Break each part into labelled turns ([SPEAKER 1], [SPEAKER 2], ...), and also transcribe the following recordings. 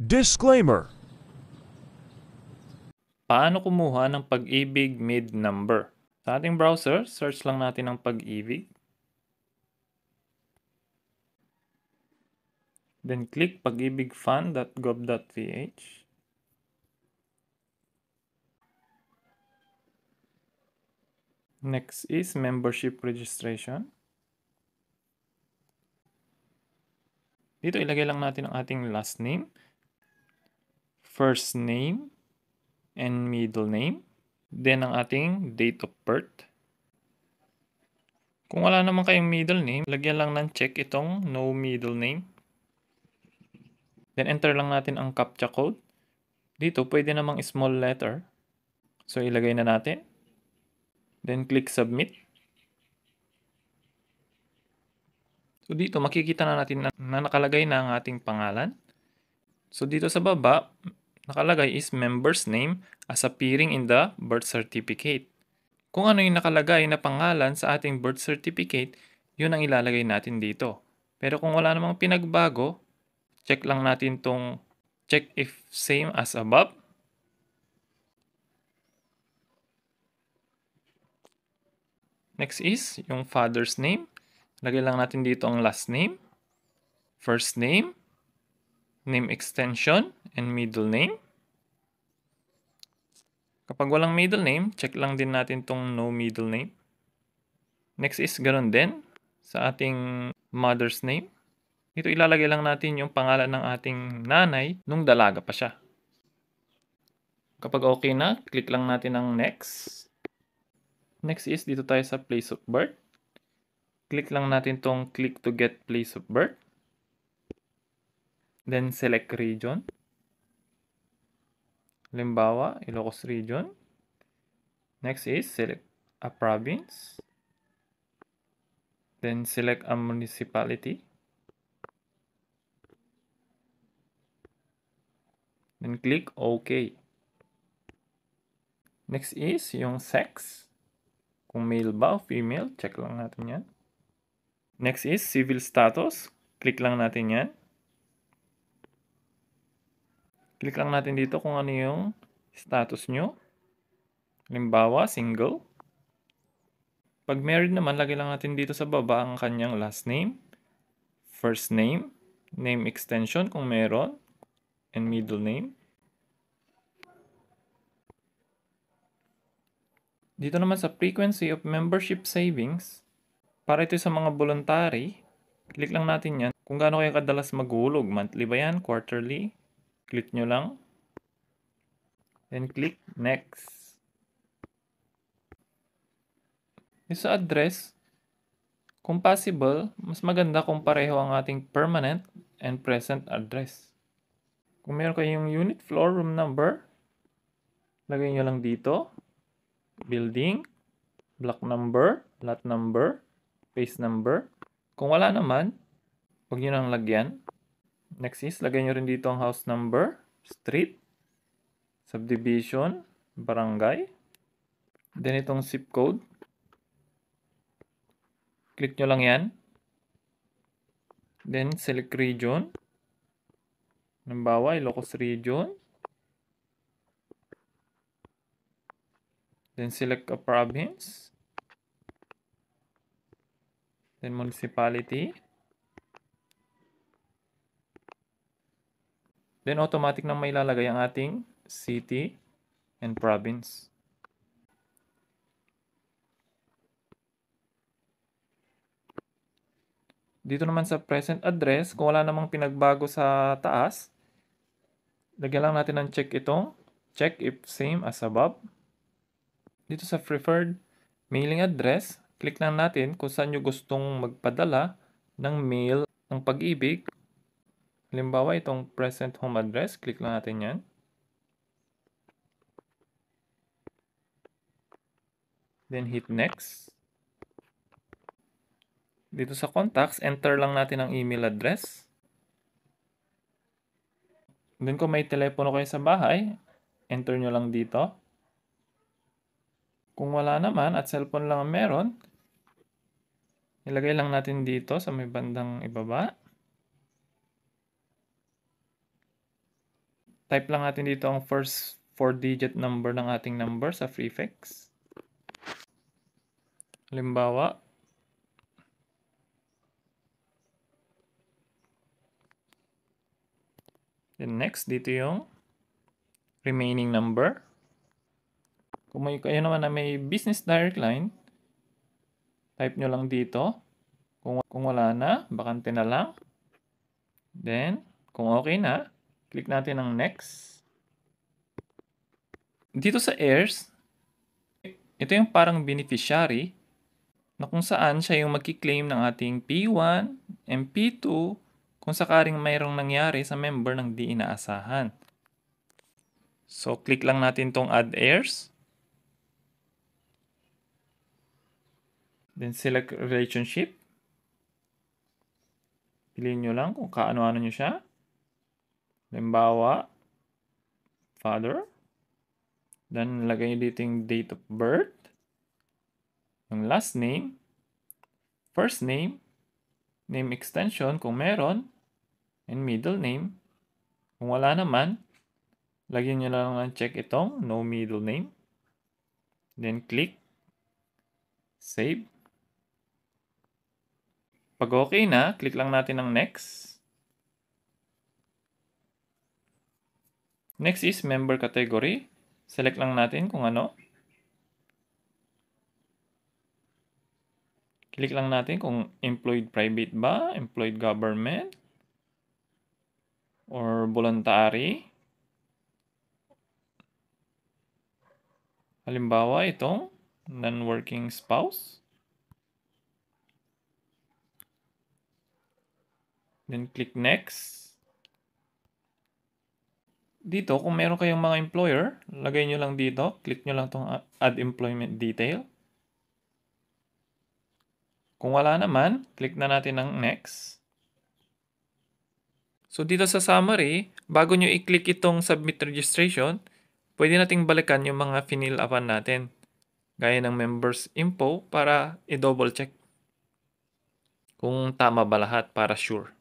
[SPEAKER 1] Disclaimer.
[SPEAKER 2] Paano kumuha ng Pag-ibig mid number? Sa ating browser, search lang natin ang Pag-ibig. Then click pagibigfund.gov.ph. Next is membership registration. Dito ilagay lang natin ang ating last name, first name, and middle name. Then ang ating date of birth. Kung wala naman kayong middle name, lagyan lang ng check itong no middle name. Then enter lang natin ang CAPTCHA code. Dito pwede namang small letter. So ilagay na natin. Then click submit. So dito makikita na natin na nakalagay na ang ating pangalan. So dito sa baba, nakalagay is member's name as appearing in the birth certificate. Kung ano yung nakalagay na pangalan sa ating birth certificate, yun ang ilalagay natin dito. Pero kung wala namang pinagbago, check lang natin tong check if same as above. Next is yung father's name. Lagay lang natin dito ang last name, first name, name extension, and middle name. Kapag walang middle name, check lang din natin tong no middle name. Next is ganun din sa ating mother's name. Dito ilalagay lang natin yung pangalan ng ating nanay nung dalaga pa siya. Kapag okay na, click lang natin ang next. Next is dito tayo sa place of birth. Click lang natin tong click to get place of birth. Then select region. Halimbawa, Ilocos region. Next is select a province. Then select a municipality. Then click OK. Next is yung sex. Kung male ba o female, check lang natin yan. Next is civil status. Click lang natin yan. Click lang natin dito kung ano yung status nyo. Halimbawa, single. Pag married naman, lagay lang natin dito sa baba ang kanyang last name, first name, name extension kung meron, and middle name. Dito naman sa frequency of membership savings, para ito sa mga voluntary, click lang natin yan. Kung gaano kayo kadalas maghulog, monthly ba yan, quarterly, click nyo lang. Then click next. Dito sa address, kung possible, mas maganda kung pareho ang ating permanent and present address. Kung meron kayong unit, floor, room number, lagay nyo lang dito. Building, block number, lot number, phase number. Kung wala naman, huwag nyo nang lagyan. Next is, lagay nyo rin dito ang house number, street, subdivision, barangay. Then itong zip code. Click nyo lang yan. Then select region. Halimbawa, Ilocos region. Then select a province. Then municipality. Then automatic nang mailalagay ang ating city and province. Dito naman sa present address, kung wala namang pinagbago sa taas, lagyan lang natin ng check itong check if same as above. Dito sa preferred mailing address, click lang natin kung saan nyo gustong magpadala ng mail ng Pag-ibig. Halimbawa, itong present home address, click lang natin yan. Then hit next. Dito sa contacts, enter lang natin ang email address. Then kung may telepono kayo sa bahay, enter nyo lang dito. Kung wala naman at cellphone lang ang meron, ilagay lang natin dito sa may bandang ibaba. Type lang natin dito ang first 4-digit number ng ating number sa prefix. Halimbawa, then next, dito yung remaining number. Kung kayo naman na may business direct line, type nyo lang dito. Kung wala na, bakante na lang. Then, kung okay na, click natin ang next. Dito sa heirs, ito yung parang beneficiary na kung saan siya yung magki-claim ng ating P1 and P2 kung sakaring mayroong nangyari sa member ng di inaasahan. So, click lang natin tong add heirs. Then, select relationship. Piliin nyo lang kung kaano-ano nyo siya. Halimbawa, father. Then, lagay nyo dito yung date of birth. Yung last name. First name. Name extension kung meron. And middle name. Kung wala naman, lagyan nyo lang ng check itong no middle name. Then, click. Save. Pag okay na, click lang natin ang next. Next is member category. Select lang natin kung ano. Click lang natin kung employed private ba, employed government, or voluntary. Halimbawa, itong non-working spouse. Then click next. Dito, kung meron kayong mga employer, lagay nyo lang dito. Click nyo lang itong add employment detail. Kung wala naman, click na natin ang next. So dito sa summary, bago nyo i-click itong submit registration, pwede nating balikan yung mga finil upan natin. Gaya ng members info para i-double check kung tama ba lahat para sure.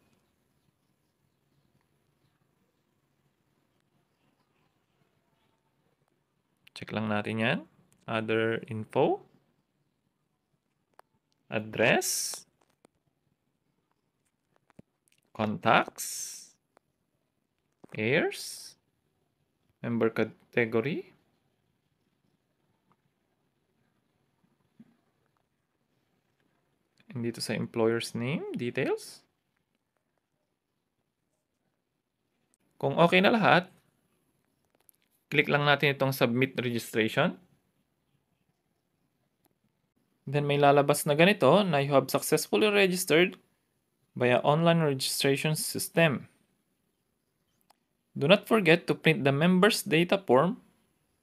[SPEAKER 2] Check lang natin yan. Other info. Address. Contacts. Heirs. Member category. And dito sa employer's name, details. Kung okay na lahat, click lang natin itong submit registration. Then may lalabas na ganito na you have successfully registered via online registration system. Do not forget to print the members data form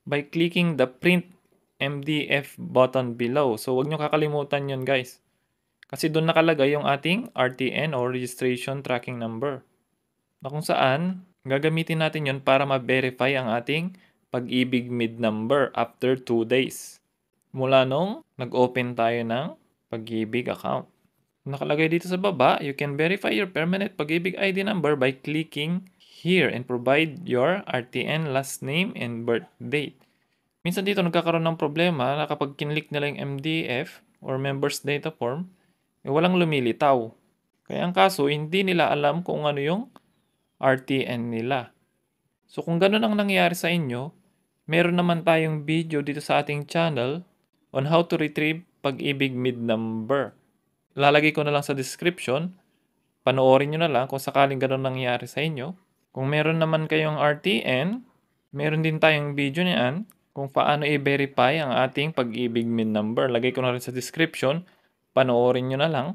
[SPEAKER 2] by clicking the print MDF button below. So huwag nyo kakalimutan yun guys. Kasi doon nakalagay yung ating RTN or registration tracking number. Na kung saan, gagamitin natin yun para ma-verify ang ating Pag-ibig mid number after 2 days. Mula nung nag-open tayo ng Pag-ibig account. Nakalagay dito sa baba, you can verify your permanent Pag-ibig ID number by clicking here and provide your RTN, last name, and birth date. Minsan dito nagkakaroon ng problema na kapag kinlik nila yung MDF or members data form, walang lumilitaw. Kaya ang kaso, hindi nila alam kung ano yung RTN nila. So kung ganun ang nangyari sa inyo, meron naman tayong video dito sa ating channel on how to retrieve Pag-ibig mid number. Lalagay ko na lang sa description. Panoorin nyo na lang kung sakaling ganun nangyari sa inyo. Kung meron naman kayong RTN, meron din tayong video niyan kung paano i-verify ang ating Pag-ibig mid number. Lagay ko na rin sa description. Panoorin nyo na lang.